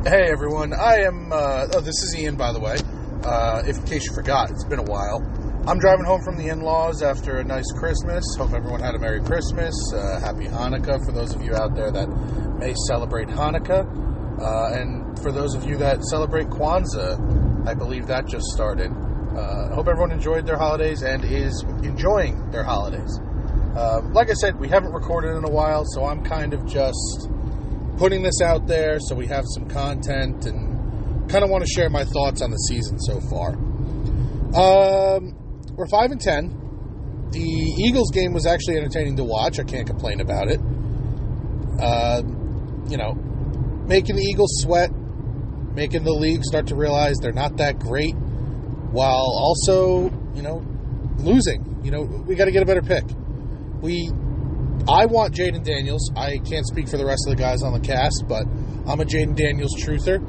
Hey everyone, this is Ian, by the way, if in case you forgot, it's been a while. I'm driving home from the in-laws after a nice Christmas. Hope everyone had a Merry Christmas, Happy Hanukkah for those of you out there that may celebrate Hanukkah, and for those of you that celebrate Kwanzaa, I believe that just started. Hope everyone enjoyed their holidays and is enjoying their holidays. Like I said, we haven't recorded in a while, so I'm kind of just putting this out there so we have some content and kind of want to share my thoughts on the season so far. We're 5-10. The Eagles game was actually entertaining to watch. I can't complain about it. Making the Eagles sweat, making the league start to realize they're not that great, while also, losing. We got to get a better pick. I want Jaden Daniels. I can't speak for the rest of the guys on the cast, but I'm a Jaden Daniels truther.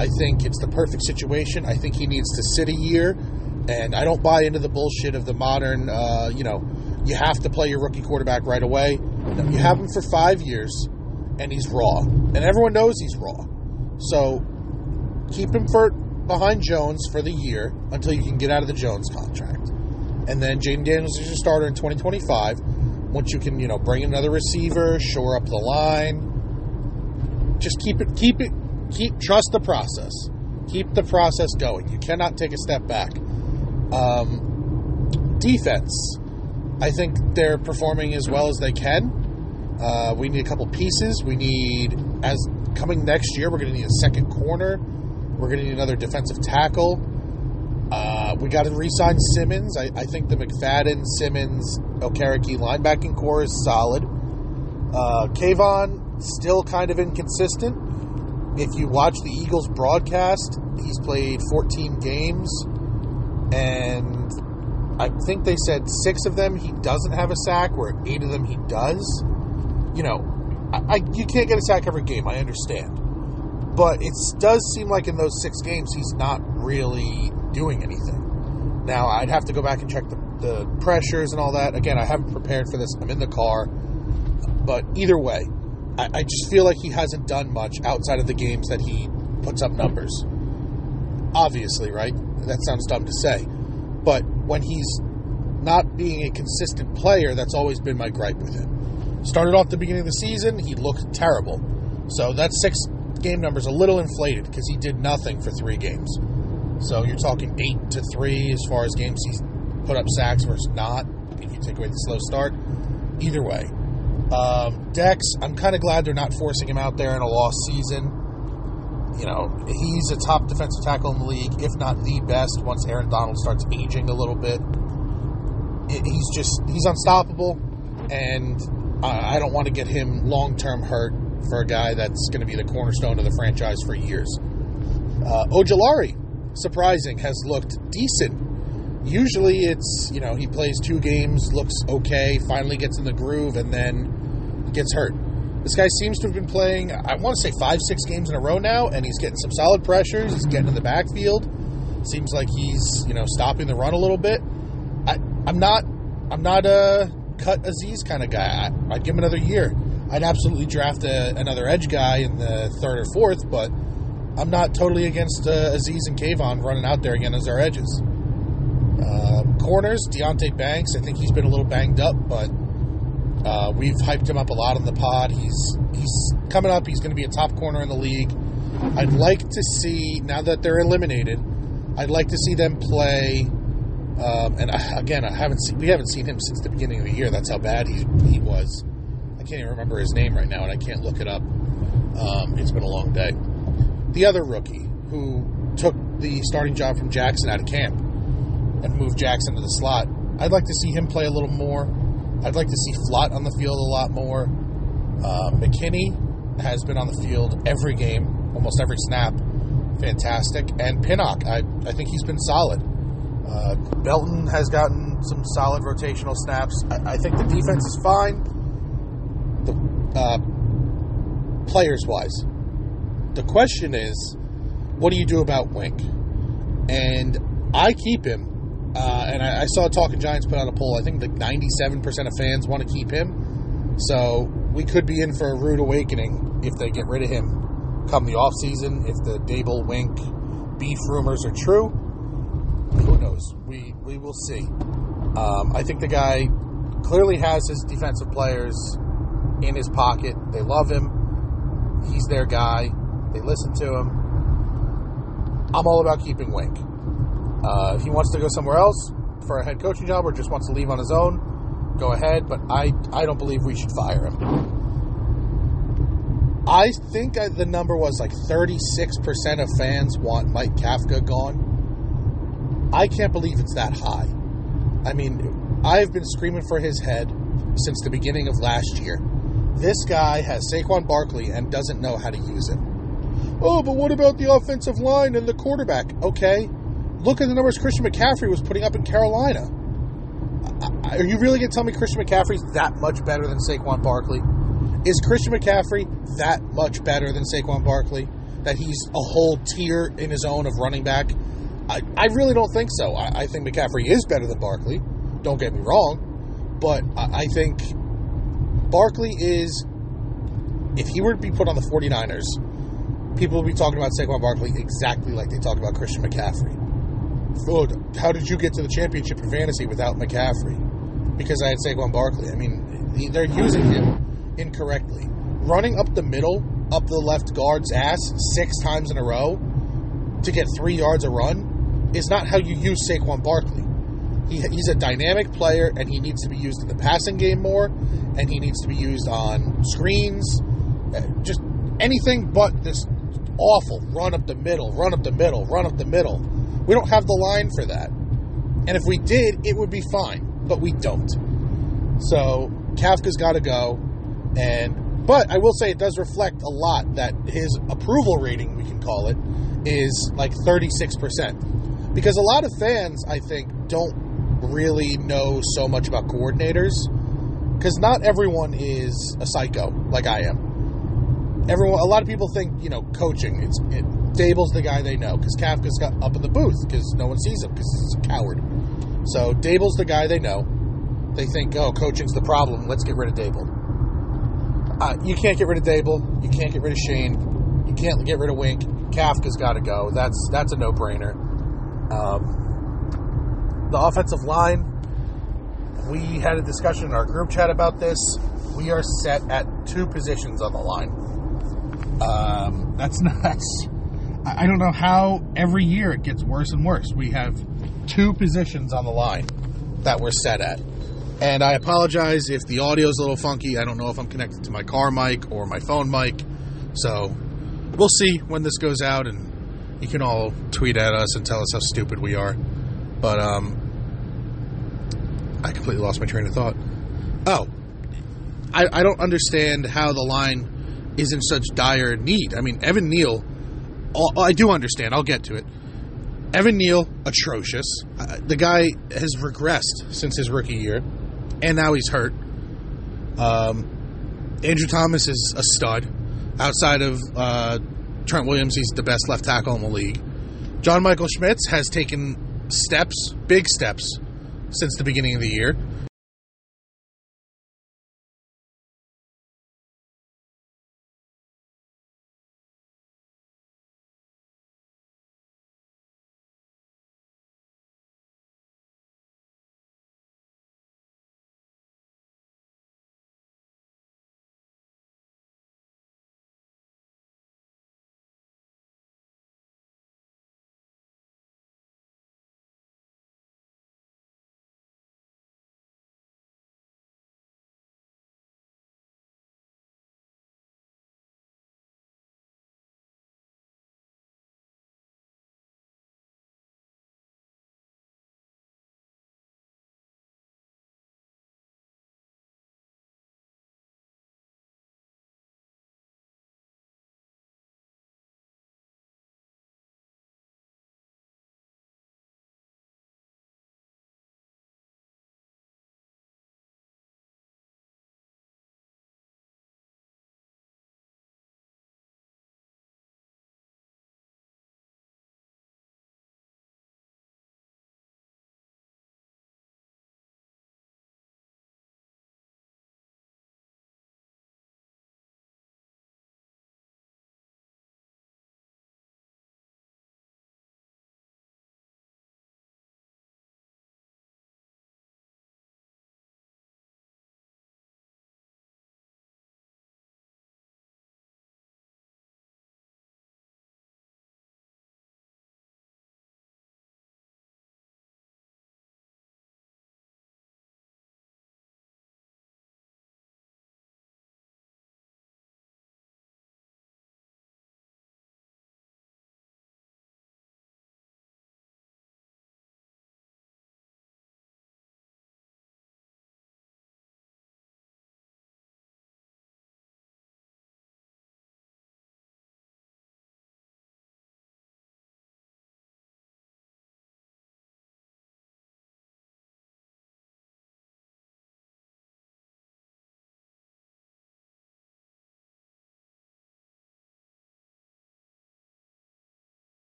I think it's the perfect situation. I think he needs to sit a year, and I don't buy into the bullshit of the modern, you have to play your rookie quarterback right away. No, you have him for 5 years, and he's raw. And everyone knows he's raw. So keep him behind Jones for the year until you can get out of the Jones contract. And then Jaden Daniels is your starter in 2025. Once you can, bring in another receiver, shore up the line, just trust the process. Keep the process going. You cannot take a step back. Defense, I think they're performing as well as they can. We need a couple pieces. Coming next year, we're going to need a second corner. We're going to need another defensive tackle. We got to re-sign Simmons. I think the McFadden, Simmons, Okereke linebacking core is solid. Kayvon, still kind of inconsistent. If you watch the Eagles broadcast, he's played 14 games, and I think they said 6 of them he doesn't have a sack, where 8 of them he does. You can't get a sack every game, I understand. But it does seem like in those 6 games, he's not really doing anything. Now, I'd have to go back and check the pressures and all that. Again, I haven't prepared for this. I'm in the car. But either way, I just feel like he hasn't done much outside of the games that he puts up numbers. Obviously, right? That sounds dumb to say. But when he's not being a consistent player, that's always been my gripe with him. Started off the beginning of the season, he looked terrible. So that 6 game number's a little inflated because he did nothing for 3 games. So you're talking 8-3 as far as games he's put up sacks versus not, if you take away the slow start. Either way. Dex, I'm kind of glad they're not forcing him out there in a lost season. He's a top defensive tackle in the league, if not the best, once Aaron Donald starts aging a little bit. He's unstoppable, and I don't want to get him long-term hurt for a guy that's going to be the cornerstone of the franchise for years. Ojulari, surprising, has looked decent. Usually it's, he plays 2 games, looks okay, finally gets in the groove, and then gets hurt. This guy seems to have been playing, I want to say 5-6 games in a row now, and he's getting some solid pressures. He's getting in the backfield. Seems like he's, stopping the run a little bit. I'm not a cut Aziz kind of guy. I'd give him another year. I'd absolutely draft another edge guy in the 3rd or 4th, but I'm not totally against Aziz and Kayvon running out there again as our edges. Corners, Deonte Banks, I think he's been a little banged up, but we've hyped him up a lot on the pod. He's coming up. He's going to be a top corner in the league. I'd like to see, now that they're eliminated, I'd like to see them play. We haven't seen him since the beginning of the year. That's how bad he was. I can't even remember his name right now, and I can't look it up. It's been a long day. The other rookie who took the starting job from Jackson out of camp and moved Jackson to the slot, I'd like to see him play a little more. I'd like to see Flott on the field a lot more. McKinney has been on the field every game, almost every snap. Fantastic. And Pinnock, I think he's been solid. Belton has gotten some solid rotational snaps. I think the defense is fine. Players-wise. The question is, what do you do about Wink? And I keep him. And I saw Talking Giants put out a poll. I think 97% of fans want to keep him. So we could be in for a rude awakening if they get rid of him come the offseason if the Dable Wink beef rumors are true. Who knows? We will see. I think the guy clearly has his defensive players in his pocket. They love him. He's their guy. They listen to him. I'm all about keeping Wink. If he wants to go somewhere else for a head coaching job or just wants to leave on his own, go ahead. But I don't believe we should fire him. I think the number was like 36% of fans want Mike Kafka gone. I can't believe it's that high. I mean, I've been screaming for his head since the beginning of last year. This guy has Saquon Barkley and doesn't know how to use him. Oh, but what about the offensive line and the quarterback? Okay, look at the numbers Christian McCaffrey was putting up in Carolina. Are you really going to tell me Christian McCaffrey's that much better than Saquon Barkley? Is Christian McCaffrey that much better than Saquon Barkley? That he's a whole tier in his own of running back? I really don't think so. I think McCaffrey is better than Barkley. Don't get me wrong. But I think Barkley is, if he were to be put on the 49ers, people would be talking about Saquon Barkley exactly like they talk about Christian McCaffrey. Oh, how did you get to the championship in fantasy without McCaffrey? Because I had Saquon Barkley. I mean, they're using him incorrectly. Running up the middle, up the left guard's ass 6 times in a row to get 3 yards a run is not how you use Saquon Barkley. He's a dynamic player, and he needs to be used in the passing game more, and he needs to be used on screens, just anything but this awful run up the middle. We don't have the line for that. And if we did, it would be fine, but we don't. So Kafka's got to go, but I will say it does reflect a lot that his approval rating, we can call it, is like 36%. Because a lot of fans, I think, don't really know so much about coordinators, because not everyone is a psycho like I am. A lot of people think, coaching, Dable's the guy they know, because Kafka's got up in the booth, because no one sees him, because he's a coward. So Dable's the guy they know. They think, coaching's the problem, let's get rid of Dable. You can't get rid of Dable, you can't get rid of Shane, you can't get rid of Wink. Kafka's got to go. That's a no-brainer. The offensive line, we had a discussion in our group chat about this. We are set at 2 positions on the line. That's nuts. I don't know how every year it gets worse and worse. We have 2 positions on the line that we're set at. And I apologize if the audio is a little funky. I don't know if I'm connected to my car mic or my phone mic. So we'll see when this goes out, and you can all tweet at us and tell us how stupid we are. But I completely lost my train of thought. Oh, I don't understand how the line is in such dire need. I mean, Evan Neal, I do understand. I'll get to it. Evan Neal, atrocious. The guy has regressed since his rookie year, and now he's hurt. Andrew Thomas is a stud. Outside of Trent Williams, he's the best left tackle in the league. John Michael Schmitz has taken big steps, since the beginning of the year.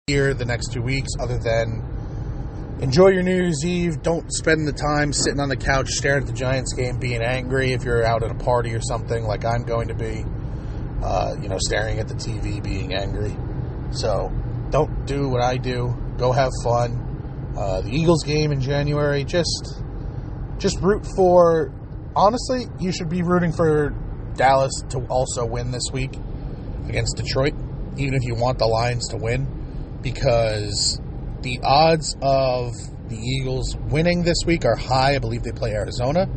here the next 2 weeks other than enjoy your New Year's Eve. Don't spend the time sitting on the couch staring at the Giants game being angry if you're out at a party or something like I'm going to be, staring at the TV being angry. So don't do what I do. Go have fun. The Eagles game in January, just root for, honestly, you should be rooting for Dallas to also win this week against Detroit, even if you want the Lions to win, because the odds of the Eagles winning this week are high. I believe they play Arizona,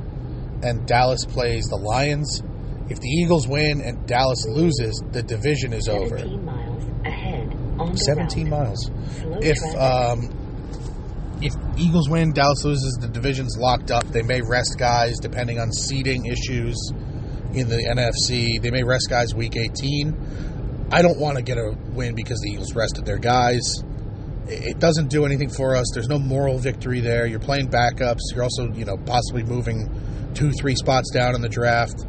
and Dallas plays the Lions. If the Eagles win and Dallas loses, the division is over. 17 miles ahead on the 17 route. miles. If Eagles win, Dallas loses, the division's locked up. They may rest guys depending on seeding issues in the NFC. They may rest guys week 18. I don't want to get a win because the Eagles rested their guys. It doesn't do anything for us. There's no moral victory there. You're playing backups. You're also, possibly moving 2-3 spots down in the draft.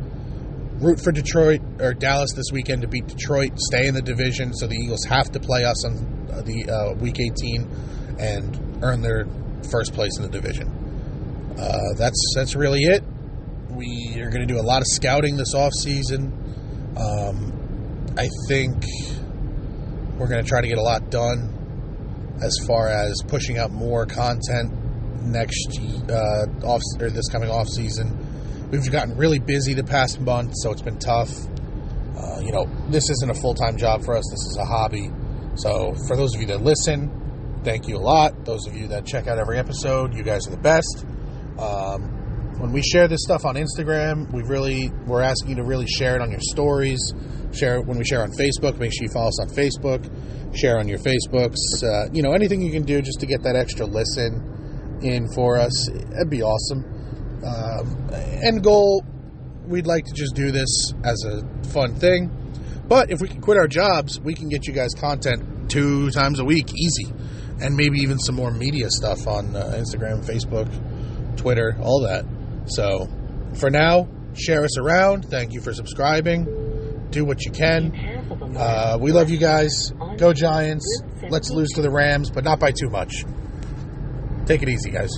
Root for Detroit or Dallas this weekend to beat Detroit, stay in the division, so the Eagles have to play us on the week 18 and earn their first place in the division. That's really it. We are going to do a lot of scouting this offseason. I think we're going to try to get a lot done as far as pushing out more content this coming off season. We've gotten really busy the past month, so it's been tough. This isn't a full-time job for us. This is a hobby. So for those of you that listen, thank you a lot. Those of you that check out every episode, you guys are the best. When we share this stuff on Instagram, we're asking you to really share it on your stories. When we share on Facebook, make sure you follow us on Facebook. Share on your Facebooks. Anything you can do just to get that extra listen in for us, that'd be awesome. End goal, we'd like to just do this as a fun thing. But if we can quit our jobs, we can get you guys content 2 times a week, easy. And maybe even some more media stuff on Instagram, Facebook, Twitter, all that. So, for now, share us around. Thank you for subscribing. Do what you can. We love you guys. Go Giants. Let's lose to the Rams, but not by too much. Take it easy, guys.